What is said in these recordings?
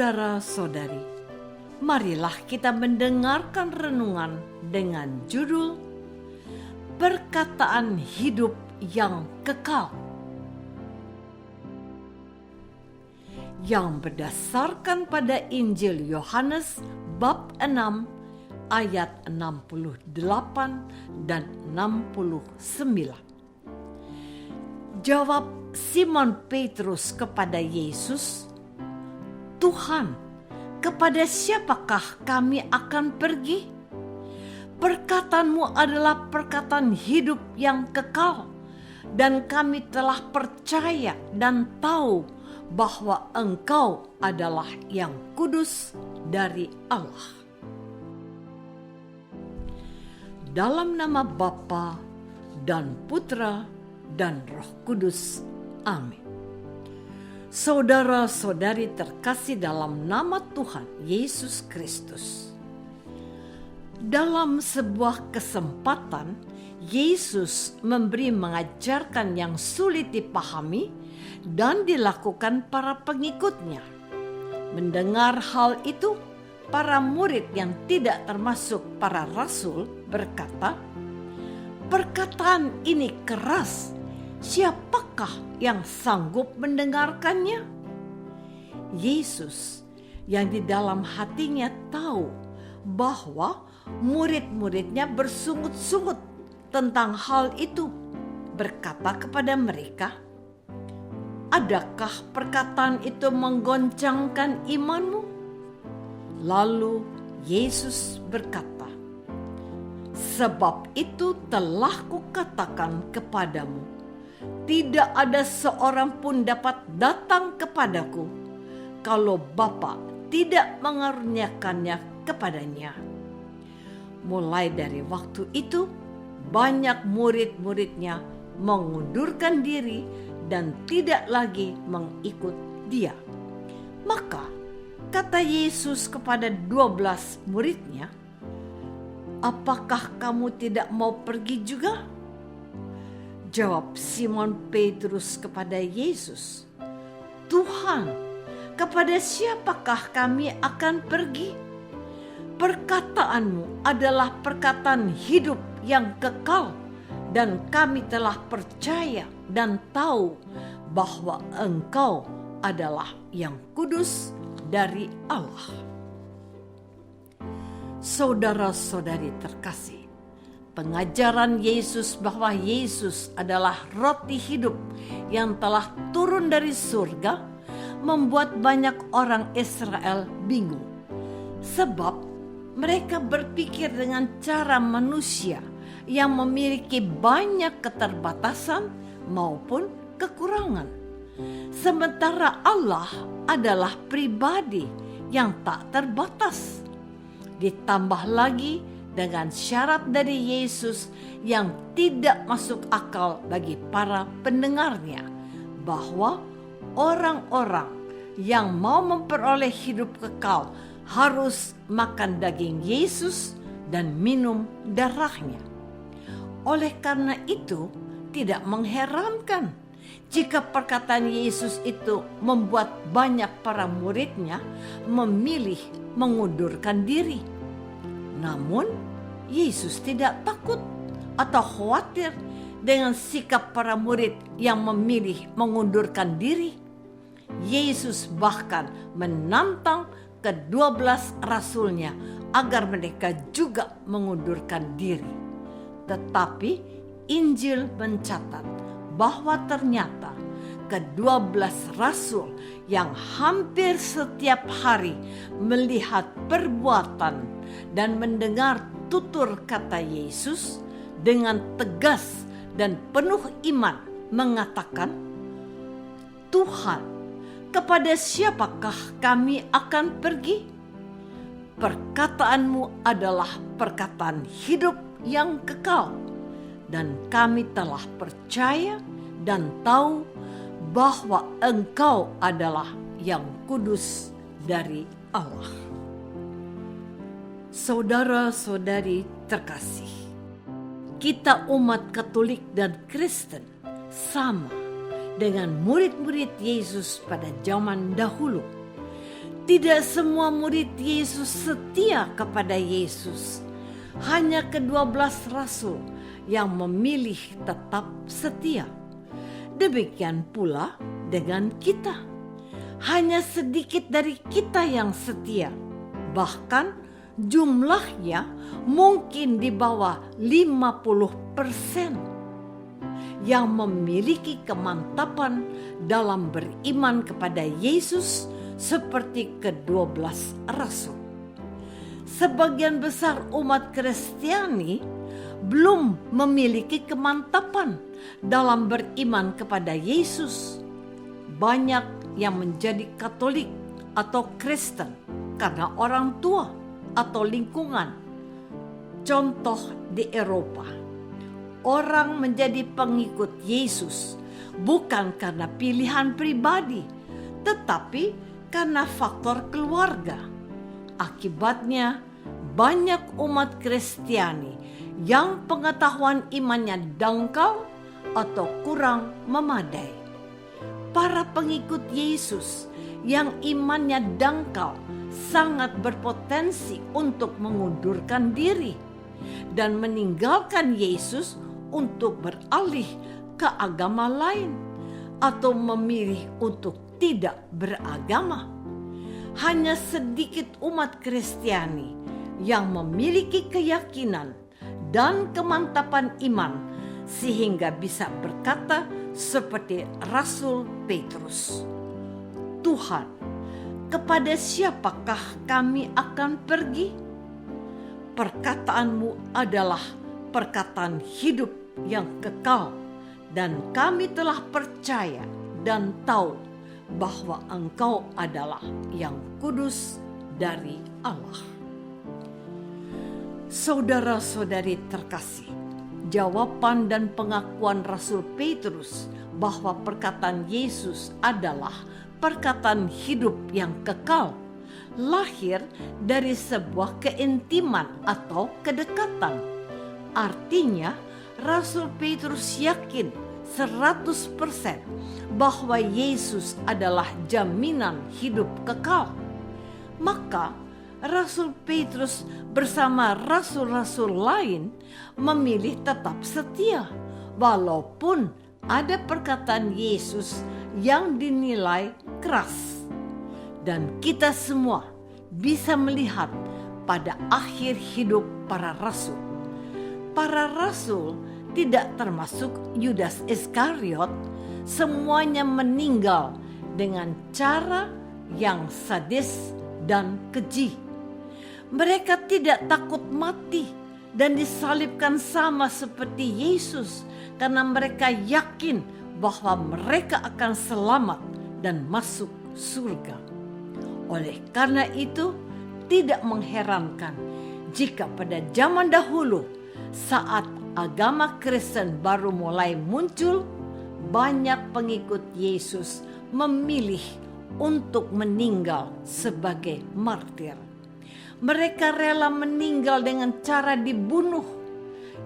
Saudara-saudari, marilah kita mendengarkan renungan dengan judul Perkataan Hidup yang Kekal, yang berdasarkan pada Injil Yohanes bab 6 ayat 68 dan 69. Jawab Simon Petrus kepada Yesus, "Tuhan, kepada siapakah kami akan pergi? Perkataan-Mu adalah perkataan hidup yang kekal, dan kami telah percaya dan tahu bahwa Engkau adalah yang kudus dari Allah." Dalam nama Bapa dan Putra dan Roh Kudus. Amin. Saudara-saudari terkasih dalam nama Tuhan Yesus Kristus. Dalam sebuah kesempatan, Yesus mengajarkan yang sulit dipahami dan dilakukan para pengikutnya. Mendengar hal itu, para murid yang tidak termasuk para rasul berkata, "Perkataan ini keras. Siapakah yang sanggup mendengarkannya?" Yesus yang di dalam hatinya tahu bahwa murid-muridnya bersungut-sungut tentang hal itu, berkata kepada mereka, "Adakah perkataan itu menggoncangkan imanmu?" Lalu Yesus berkata, "Sebab itu telah kukatakan kepadamu, tidak ada seorang pun dapat datang kepadaku kalau Bapa tidak mengaruniakannya kepadanya." Mulai dari waktu itu, banyak murid-muridnya mengundurkan diri dan tidak lagi mengikut Dia. Maka kata Yesus kepada 12 muridnya, "Apakah kamu tidak mau pergi juga?" Jawab Simon Petrus kepada Yesus, "Tuhan, kepada siapakah kami akan pergi? Perkataan-Mu adalah perkataan hidup yang kekal, dan kami telah percaya dan tahu bahwa Engkau adalah yang kudus dari Allah." Saudara-saudari terkasih, pengajaran Yesus bahwa Yesus adalah roti hidup yang telah turun dari surga membuat banyak orang Israel bingung. Sebab mereka berpikir dengan cara manusia yang memiliki banyak keterbatasan maupun kekurangan. Sementara Allah adalah pribadi yang tak terbatas. Ditambah lagi dengan syarat dari Yesus yang tidak masuk akal bagi para pendengarnya, bahwa orang-orang yang mau memperoleh hidup kekal harus makan daging Yesus dan minum darahnya. Oleh karena itu, tidak mengherankan jika perkataan Yesus itu membuat banyak para muridnya memilih mengundurkan diri. Namun, Yesus tidak takut atau khawatir dengan sikap para murid yang memilih mengundurkan diri. Yesus bahkan menantang ke-12 rasulnya agar mereka juga mengundurkan diri. Tetapi Injil mencatat bahwa ternyata ke-12 rasul yang hampir setiap hari melihat perbuatan dan mendengar tutur kata Yesus dengan tegas dan penuh iman mengatakan, "Tuhan, kepada siapakah kami akan pergi? Perkataan-Mu adalah perkataan hidup yang kekal, dan kami telah percaya dan tahu bahwa Engkau adalah yang kudus dari Allah." Saudara-saudari terkasih, kita umat Katolik dan Kristen sama dengan murid-murid Yesus pada zaman dahulu. Tidak semua murid Yesus setia kepada Yesus. Hanya ke-12 rasul yang memilih tetap setia. Demikian pula dengan kita. Hanya sedikit dari kita yang setia. Bahkan jumlahnya mungkin di bawah 50% yang memiliki kemantapan dalam beriman kepada Yesus seperti ke-12 rasul. Sebagian besar umat Kristiani belum memiliki kemantapan dalam beriman kepada Yesus. Banyak yang menjadi Katolik atau Kristen karena orang tua atau lingkungan. Contoh di Eropa, orang menjadi pengikut Yesus bukan karena pilihan pribadi, tetapi karena faktor keluarga. Akibatnya, banyak umat Kristiani yang pengetahuan imannya dangkal atau kurang memadai. Para pengikut Yesus yang imannya dangkal sangat berpotensi untuk mengundurkan diri dan meninggalkan Yesus untuk beralih ke agama lain atau memilih untuk tidak beragama. Hanya sedikit umat Kristiani yang memiliki keyakinan dan kemantapan iman sehingga bisa berkata seperti Rasul Petrus, "Tuhan, kepada siapakah kami akan pergi? Perkataanmu adalah perkataan hidup yang kekal, dan kami telah percaya dan tahu bahwa Engkau adalah yang kudus dari Allah." Saudara-saudari terkasih, jawaban dan pengakuan Rasul Petrus bahwa perkataan Yesus adalah perkataan hidup yang kekal lahir dari sebuah keintiman atau kedekatan. Artinya, Rasul Petrus yakin 100% bahwa Yesus adalah jaminan hidup kekal. Maka Rasul Petrus bersama rasul-rasul lain memilih tetap setia walaupun ada perkataan Yesus yang dinilai keras. Dan kita semua bisa melihat pada akhir hidup para rasul. Para rasul tidak termasuk Yudas Iskariot, semuanya meninggal dengan cara yang sadis dan keji. Mereka tidak takut mati dan disalibkan sama seperti Yesus karena mereka yakin bahwa mereka akan selamat dan masuk surga. Oleh karena itu, tidak mengherankan jika pada zaman dahulu saat agama Kristen baru mulai muncul, banyak pengikut Yesus memilih untuk meninggal sebagai martir. Mereka rela meninggal dengan cara dibunuh,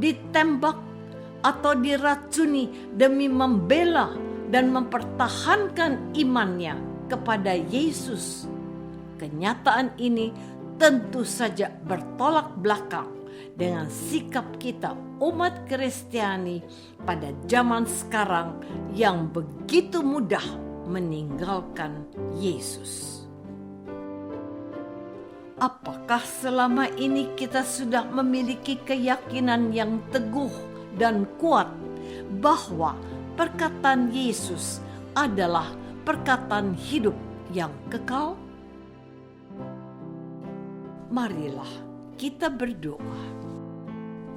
ditembak, atau diracuni demi membela dan mempertahankan imannya kepada Yesus. Kenyataan ini tentu saja bertolak belakang dengan sikap kita umat Kristiani pada zaman sekarang yang begitu mudah meninggalkan Yesus. Apakah selama ini kita sudah memiliki keyakinan yang teguh dan kuat bahwa perkataan Yesus adalah perkataan hidup yang kekal? Marilah kita berdoa.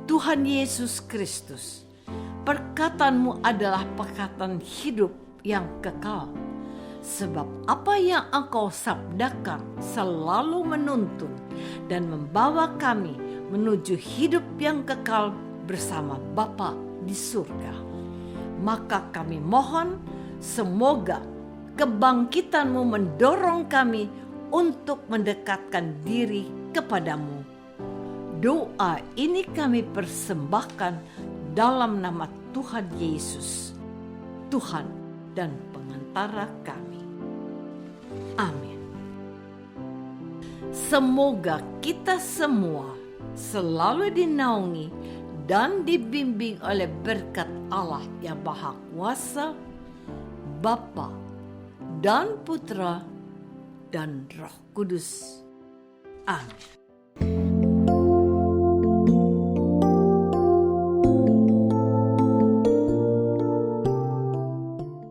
Tuhan Yesus Kristus, perkataan-Mu adalah perkataan hidup yang kekal. Sebab apa yang Engkau sabdakan selalu menuntun dan membawa kami menuju hidup yang kekal bersama Bapa di surga. Maka kami mohon semoga kebangkitan-Mu mendorong kami untuk mendekatkan diri kepadamu. Doa ini kami persembahkan dalam nama Tuhan Yesus, Tuhan dan pengantara kami. Amin. Semoga kita semua selalu dinaungi dan dibimbing oleh berkat Allah yang Maha Kuasa, Bapa dan Putra dan Roh Kudus. Amin.